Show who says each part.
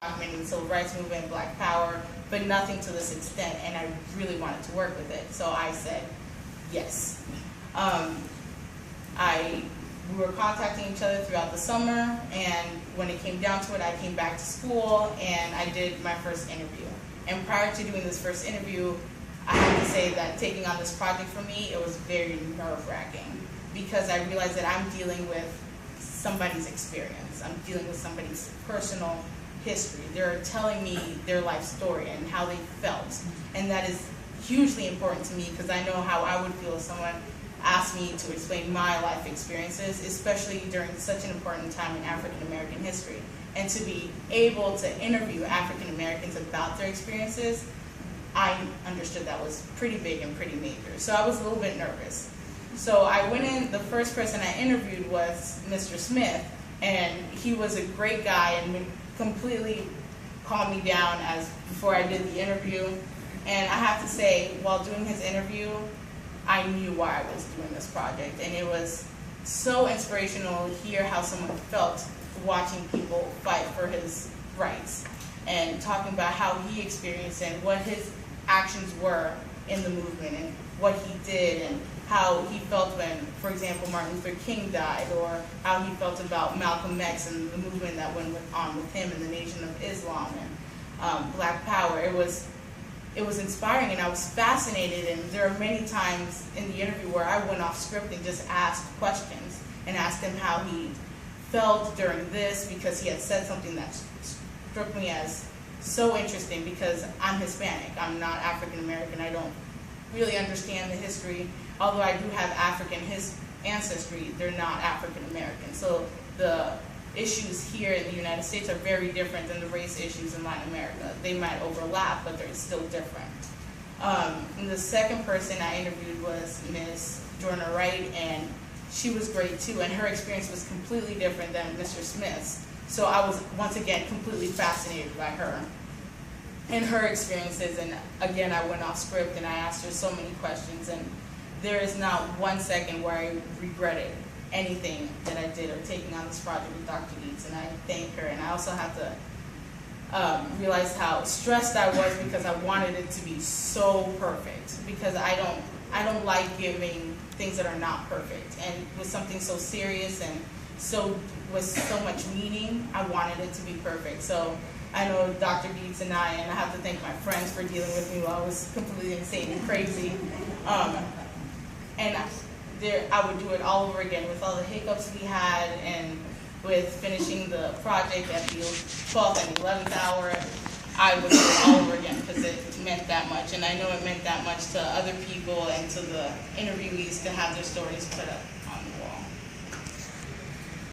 Speaker 1: documenting the civil rights movement, Black Power, but nothing to this extent, and I really wanted to work with it. So I said yes. We were contacting each other throughout the summer, and when it came down to it, I came back to school and I did my first interview. And prior to doing this first interview, I have to say that taking on this project for me, it was very nerve-wracking, because I realized that I'm dealing with somebody's experience. I'm dealing with somebody's personal history. They're telling me their life story and how they felt. And that is hugely important to me, because I know how I would feel if someone asked me to explain my life experiences, especially during such an important time in African American history. And to be able to interview African Americans about their experiences, I understood that was pretty big and pretty major. So I was a little bit nervous. So I went in, the first person I interviewed was Mr. Smith, and he was a great guy and completely calmed me down before I did the interview. And I have to say, while doing his interview, I knew why I was doing this project, and it was so inspirational to hear how someone felt watching people fight for his rights, and talking about how he experienced and what his actions were in the movement, and what he did, and how he felt when, for example, Martin Luther King died, or how he felt about Malcolm X and the movement that went on with him and the Nation of Islam and Black Power. It was inspiring, and I was fascinated, and there are many times in the interview where I went off script and just asked questions and asked him how he felt during this, because he had said something that struck me as so interesting, because I'm Hispanic, I'm not African American, I don't really understand the history. Although I do have African ancestry, they're not African American. So the issues here in the United States are very different than the race issues in Latin America. They might overlap, but they're still different. And the second person I interviewed was Ms. Jorna Wright, and she was great too, and her experience was completely different than Mr. Smith's. So I was, once again, completely fascinated by her and her experiences, and again, I went off script and I asked her so many questions, and there is not 1 second where I regretted anything that I did or taking on this project with Dr. Dietz, and I thank her. And I also have to realize how stressed I was, because I wanted it to be so perfect, because I don't like giving things that are not perfect. And with something so serious and with so much meaning, I wanted it to be perfect. So I know Dr. Dietz and I have to thank my friends for dealing with me while I was completely insane and crazy. And I would do it all over again with all the hiccups we had, and with finishing the project at the 12th and 11th hour. I would do it all over again, because it meant that much. And I know it meant that much to other people and to the interviewees to have their stories put up on the wall.